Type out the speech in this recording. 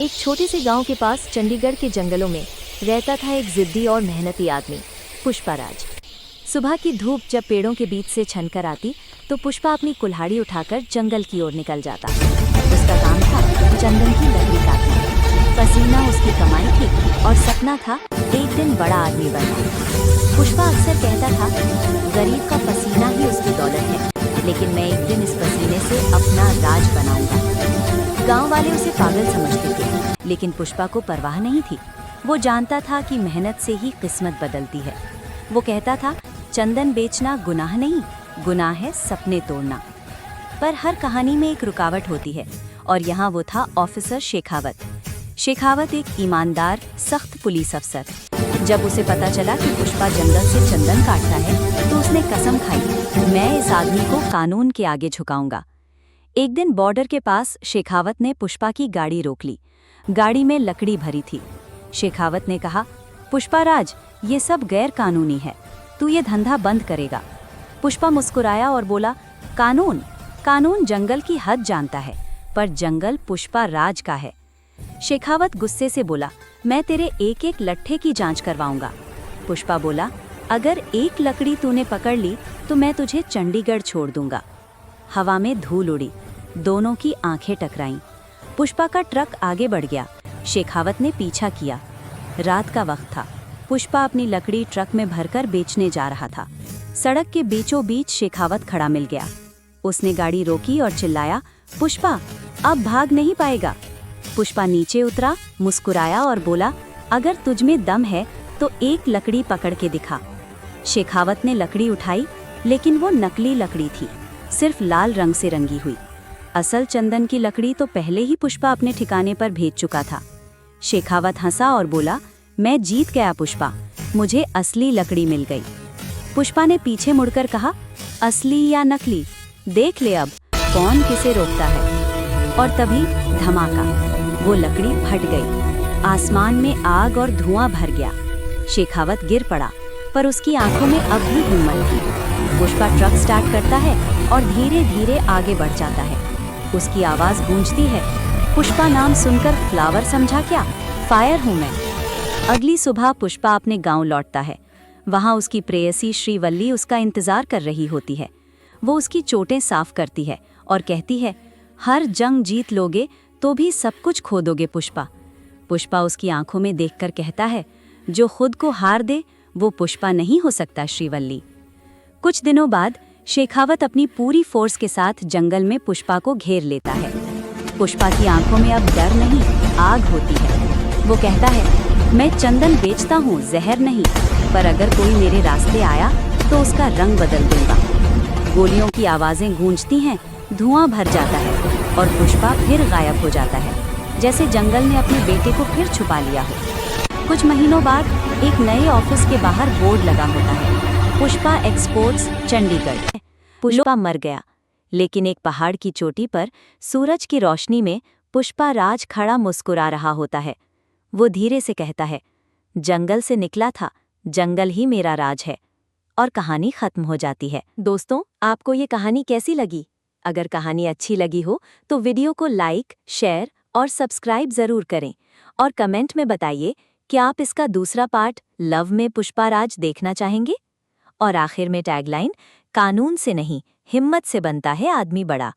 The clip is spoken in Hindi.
एक छोटे से गांव के पास चंडीगढ़ के जंगलों में रहता था एक जिद्दी और मेहनती आदमी, पुष्पाराज। सुबह की धूप जब पेड़ों के बीच से छनकर आती तो पुष्पा अपनी कुल्हाड़ी उठाकर जंगल की ओर निकल जाता। उसका काम था चंदन की लकड़ी काटना। पसीना उसकी कमाई थी और सपना था एक दिन बड़ा आदमी बनना। पुष्पा अक्सर कहता था, गरीब का पसीना ही उसकी दौलत है, लेकिन मैं एक दिन इस पसीने से अपना राज बनाऊंगा। गांव वाले उसे पागल समझते थे, लेकिन पुष्पा को परवाह नहीं थी। वो जानता था कि मेहनत से ही किस्मत बदलती है। वो कहता था, चंदन बेचना गुनाह नहीं, गुनाह है सपने तोड़ना। पर हर कहानी में एक रुकावट होती है, और यहाँ वो था ऑफिसर शेखावत। शेखावत एक ईमानदार, सख्त पुलिस अफसर। जब उसे पता चला कि पुष्पा जंगल से चंदन काटता है तो उसने कसम खाई, मैं इस आदमी को कानून के आगे झुकाऊंगा। एक दिन बॉर्डर के पास शेखावत ने पुष्पा की गाड़ी रोक ली। गाड़ी में लकड़ी भरी थी। शेखावत ने कहा, पुष्पाराज, ये सब गैर कानूनी है, तू ये धंधा बंद करेगा। पुष्पा मुस्कुराया और बोला, कानून कानून जंगल की हद जानता है, पर जंगल पुष्पाराज का है। शेखावत गुस्से से बोला, मैं तेरे एक एक लट्ठे की जांच करवाऊंगा। पुष्पा बोला, अगर एक लकड़ी तूने पकड़ ली तो मैं तुझे चंडीगढ़ छोड़ दूंगा। हवा में धूल उड़ी, दोनों की आंखें टकराईं। पुष्पा का ट्रक आगे बढ़ गया, शेखावत ने पीछा किया। रात का वक्त था। पुष्पा अपनी लकड़ी ट्रक में भरकर बेचने जा रहा था। सड़क के बीचों बीच शेखावत खड़ा मिल गया। उसने गाड़ी रोकी और चिल्लाया, पुष्पा, अब भाग नहीं पाएगा। पुष्पा नीचे उतरा, मुस्कुराया और बोला, अगर तुझमें दम है तो एक लकड़ी पकड़ के दिखा। शेखावत ने लकड़ी उठाई, लेकिन वो नकली लकड़ी थी, सिर्फ लाल रंग से रंगी हुई। असल चंदन की लकड़ी तो पहले ही पुष्पा अपने ठिकाने पर भेज चुका था। शेखावत हंसा और बोला, मैं जीत गया पुष्पा, मुझे असली लकड़ी मिल गई। पुष्पा ने पीछे मुड़कर कहा, असली या नकली, देख ले अब कौन किसे रोकता है। और तभी धमाका, वो लकड़ी फट गई। आसमान में आग और धुआं भर गया। शेखावत गिर पड़ा, पर उसकी आंखों में अब भी हिम्मत थी। पुष्पा ट्रक स्टार्ट करता है और धीरे धीरे आगे बढ़ जाता है। उसकी आवाज गूंजती है, पुष्पा नाम सुनकर फ्लावर समझा क्या, फायर हूं मैं। अगली सुबह पुष्पा अपने गांव लौटता है। वहां उसकी प्रेयसी श्रीवल्ली उसका इंतजार कर रही होती है। वो उसकी चोटें साफ करती है और कहती है, हर जंग जीत लोगे तो भी सब कुछ खो दोगे पुष्पा। पुष्पा उसकी आंखों में देखकर कहता है, जो खुद को हार दे वो पुष्पा नहीं हो सकता श्रीवल्ली। कुछ दिनों बाद शेखावत अपनी पूरी फोर्स के साथ जंगल में पुष्पा को घेर लेता है। पुष्पा की आंखों में अब डर नहीं, आग होती है। वो कहता है, मैं चंदन बेचता हूँ, जहर नहीं, पर अगर कोई मेरे रास्ते आया तो उसका रंग बदल दूंगा। गोलियों की आवाजें गूंजती हैं, धुआं भर जाता है और पुष्पा फिर गायब हो जाता है, जैसे जंगल ने अपने बेटे को फिर छुपा लिया हो। कुछ महीनों बाद एक नए ऑफिस के बाहर बोर्ड लगा होता है, पुष्पा एक्सपोर्ट्स चंडीगढ़। पुष्पा मर गया, लेकिन एक पहाड़ की चोटी पर सूरज की रोशनी में पुष्पाराज खड़ा मुस्कुरा रहा होता है। वो धीरे से कहता है, जंगल से निकला था, जंगल ही मेरा राज है। और कहानी खत्म हो जाती है। दोस्तों, आपको ये कहानी कैसी लगी? अगर कहानी अच्छी लगी हो तो वीडियो को लाइक, शेयर और सब्सक्राइब जरूर करें, और कमेंट में बताइए कि आप इसका दूसरा पार्ट लव में पुष्पाराज देखना चाहेंगे। और आखिर में टैगलाइन, कानून से नहीं, हिम्मत से बनता है आदमी बड़ा।